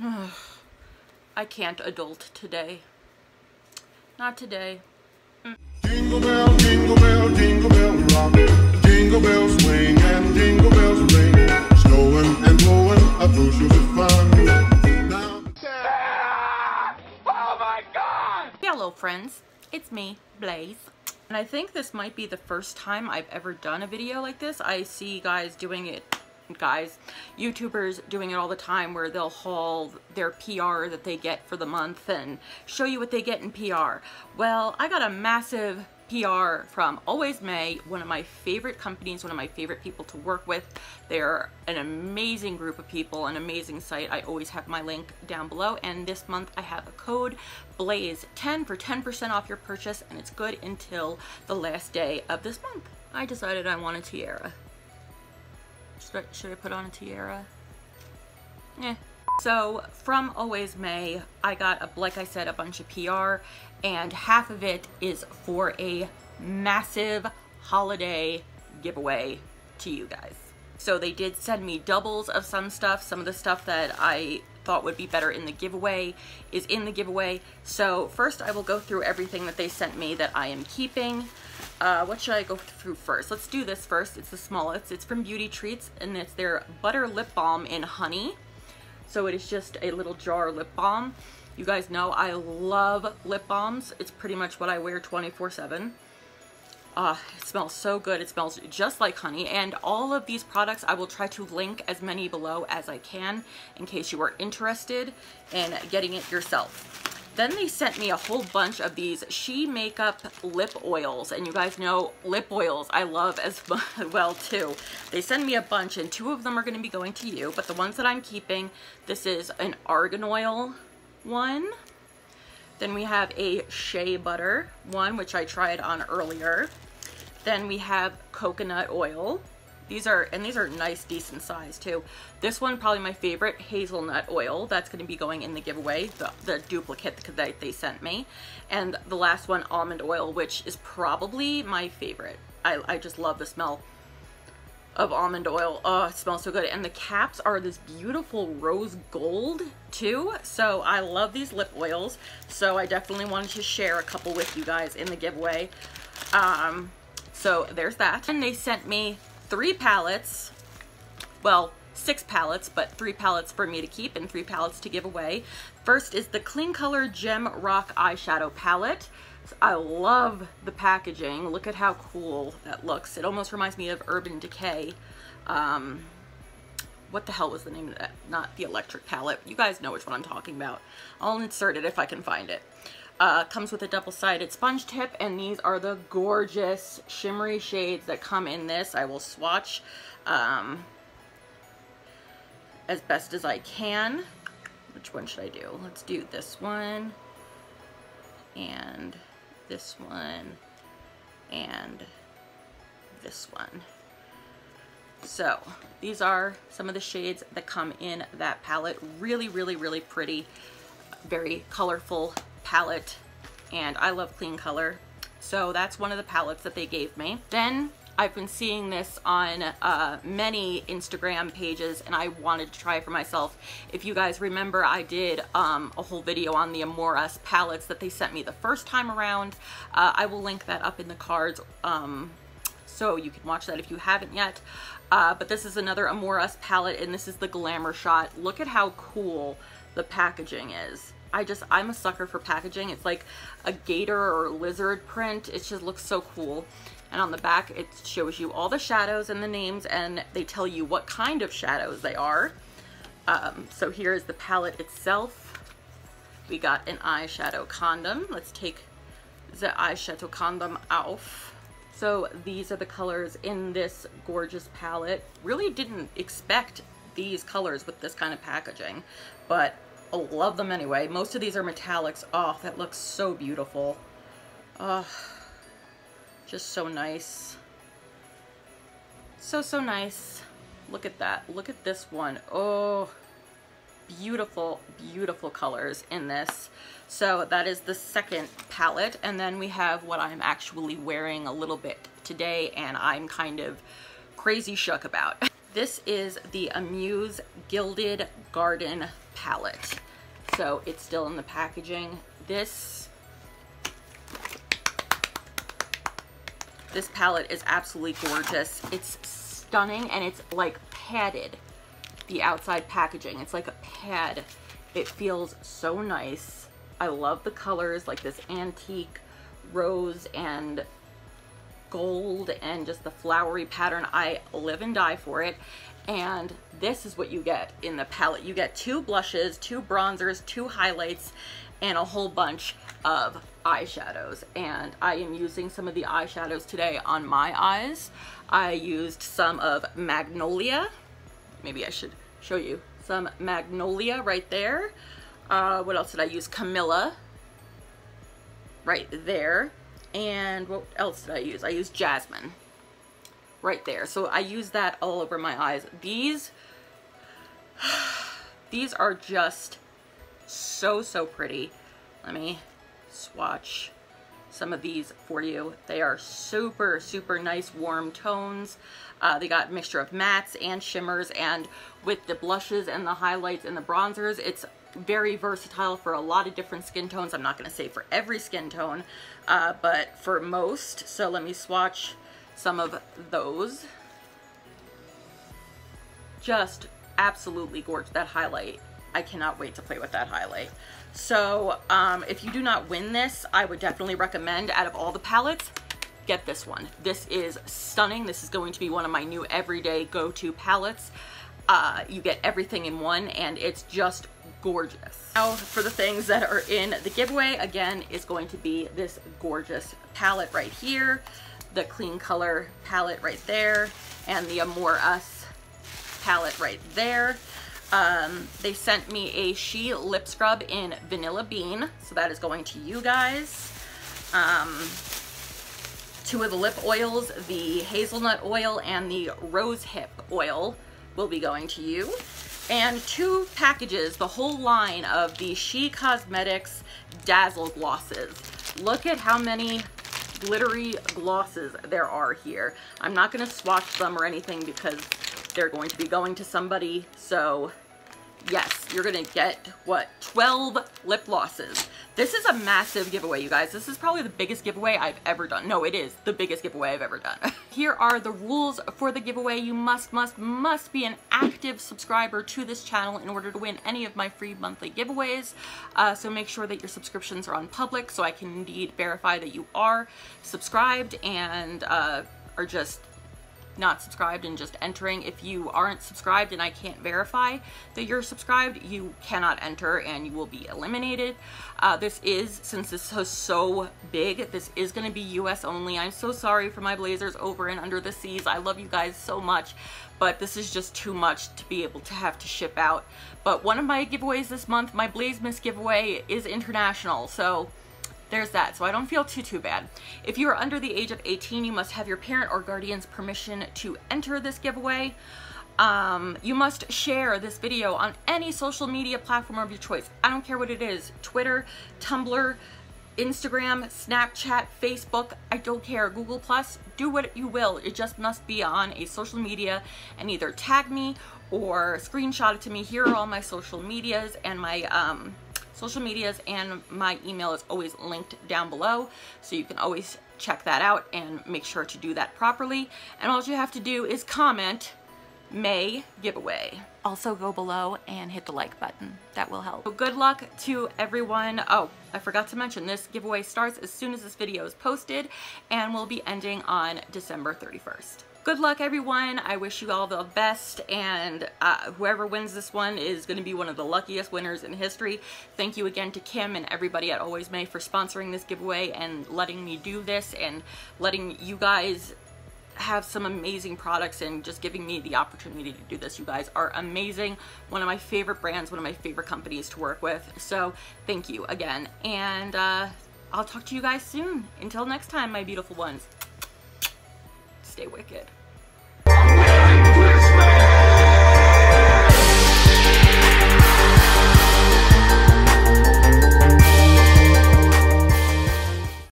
I can't adult today. Not today. Jingle bell, jingle bell, jingle bell rock. Jingle bells swing and jingle bells ring. Snowing and blowing up bushels of fun. Now... Oh my God! Hello friends, it's me, Blaize. And I think this might be the first time I've ever done a video like this. I see guys doing it, YouTubers doing it all the time where they'll haul their PR that they get for the month and show you what they get in PR. Well, I got a massive PR from Always May, one of my favorite companies, one of my favorite people to work with. They're an amazing group of people, an amazing site. I always have my link down below, and this month I have a code BLAIZE10 for 10% off your purchase, and it's good until the last day of this month. I decided I want a tiara. Should I put on a tiara? Eh. So from Always May, I got, like I said, a bunch of PR, and half of it is for a massive holiday giveaway to you guys. So they did send me doubles of some stuff. Some of the stuff that I thought would be better in the giveaway is in the giveaway. So first I will go through everything that they sent me that I am keeping. What should I go through first? Let's do this first. It's the smallest. It's from Beauty Treats, and it's their Butter Lip Balm in Honey. So it is just a little jar lip balm. You guys know I love lip balms. It's pretty much what I wear 24/7. It smells so good. It smells just like honey. And all of these products, I will try to link as many below as I can in case you are interested in getting it yourself. Then they sent me a whole bunch of these s.he makeup lip oils, and you guys know lip oils I love as well too. They sent me a bunch, and 2 of them are going to be going to you, but the ones that I'm keeping, this is an argan oil one. Then we have a shea butter one, which I tried on earlier. Then we have coconut oil. These are nice, decent size too. This one, probably my favorite, hazelnut oil. That's going to be going in the giveaway, the duplicate that they sent me. And the last one, almond oil, which is probably my favorite. I just love the smell of almond oil. Oh, it smells so good. And the caps are this beautiful rose gold too. So I love these lip oils. So I definitely wanted to share a couple with you guys in the giveaway. So there's that. And they sent me 3 palettes, well, 6 palettes, but 3 palettes for me to keep and 3 palettes to give away. First is the Clean Color Gem Rock Eyeshadow Palette. I love the packaging. Look at how cool that looks. It almost reminds me of Urban Decay. What the hell was the name of that? Not the electric palette. You guys know which one I'm talking about. I'll insert it if I can find it. Comes with a double-sided sponge tip, and these are the gorgeous shimmery shades that come in this. I will swatch as best as I can. Which one should I do? Let's do this one, and this one, and this one. So these are some of the shades that come in that palette. Really, really, really pretty, very colorful palette, and I love clean color, so that's one of the palettes that they gave me. Then I've been seeing this on many Instagram pages, and I wanted to try it for myself. If you guys remember, I did a whole video on the Amoras palettes that they sent me the first time around. I will link that up in the cards, so you can watch that if you haven't yet. But this is another Amoras palette, and this is the Glamour Shot. Look at how cool the packaging is. I'm a sucker for packaging. It's like a gator or lizard print. It just looks so cool. And on the back, it shows you all the shadows and the names, and they tell you what kind of shadows they are. So here's the palette itself. We got an eyeshadow condom. Let's take the eyeshadow condom off. So these are the colors in this gorgeous palette. Really didn't expect these colors with this kind of packaging, but I love them anyway. Most of these are metallics. Oh, that looks so beautiful. Oh, just so nice. So nice. Look at that. Look at this one. Oh, beautiful, beautiful colors in this. So that is the second palette. And then we have what I'm actually wearing a little bit today, and I'm kind of crazy shook about. This is the Amuse Gilded Garden palette. So it's still in the packaging. This palette is absolutely gorgeous. It's stunning, and it's like padded. The outside packaging, it's like a pad. It feels so nice. I love the colors, like this antique rose and gold and just the flowery pattern. I live and die for it. And this is what you get in the palette. You get 2 blushes, 2 bronzers, 2 highlights, and a whole bunch of eyeshadows. And I am using some of the eyeshadows today on my eyes. I used some of Magnolia. Maybe I should show you some Magnolia right there. What else did I use? Camilla right there. And what else did I use? I used Jasmine right there. So I use that all over my eyes. These are just so pretty. Let me swatch some of these for you. They are super nice warm tones. They got a mixture of mattes and shimmers, and with the blushes and the highlights and the bronzers, it's very versatile for a lot of different skin tones. I'm not going to say for every skin tone, but for most. So let me swatch some of those. Just absolutely gorgeous. That highlight, I cannot wait to play with that highlight. So if you do not win this, I would definitely recommend, out of all the palettes, get this one. This is stunning. This is going to be one of my new everyday go-to palettes. You get everything in one, and it's just gorgeous. Now for the things that are in the giveaway, again, is going to be this gorgeous palette right here, the Clean Color palette right there, and the Amore Us palette right there. They sent me a s.he lip scrub in Vanilla Bean, so that is going to you guys. 2 of the lip oils, the hazelnut oil and the rose hip oil, will be going to you. And 2 packages, the whole line of the s.he Cosmetics Dazzle glosses. Look at how many glittery glosses there are here. I'm not going to swatch them or anything because they're going to be going to somebody. So yes, you're going to get, what, 12 lip glosses. This is a massive giveaway, you guys. This is probably the biggest giveaway I've ever done. No, it is the biggest giveaway I've ever done. Here are the rules for the giveaway. You must be an active subscriber to this channel in order to win any of my free monthly giveaways. So make sure that your subscriptions are on public so I can indeed verify that you are subscribed and are just not subscribed and just entering. If you aren't subscribed and I can't verify that you're subscribed, you cannot enter and you will be eliminated. This is, since this is so big, this is going to be US only. I'm so sorry for my Blazers over and under the seas. I love you guys so much, but this is just too much to be able to have to ship out. But one of my giveaways this month, my Blaize Miss giveaway, is international, so there's that. So I don't feel too bad. If you are under the age of 18, you must have your parent or guardian's permission to enter this giveaway. You must share this video on any social media platform of your choice. I don't care what it is. Twitter, Tumblr, Instagram, Snapchat, Facebook, I don't care. Google Plus, do what you will. It just must be on a social media and either tag me or screenshot it to me. Here are all my social medias, and my my email is always linked down below, so you can always check that out and make sure to do that properly. And all you have to do is comment May giveaway. Also go below and hit the like button. That will help. So good luck to everyone. Oh, I forgot to mention, this giveaway starts as soon as this video is posted and will be ending on December 31st. Good luck, everyone. I wish you all the best, and whoever wins this one is going to be one of the luckiest winners in history. Thank you again to Kim and everybody at Always May for sponsoring this giveaway and letting me do this and letting you guys have some amazing products and just giving me the opportunity to do this. You guys are amazing. One of my favorite brands, one of my favorite companies to work with. So thank you again, and I'll talk to you guys soon. Until next time, my beautiful ones. Stay wicked.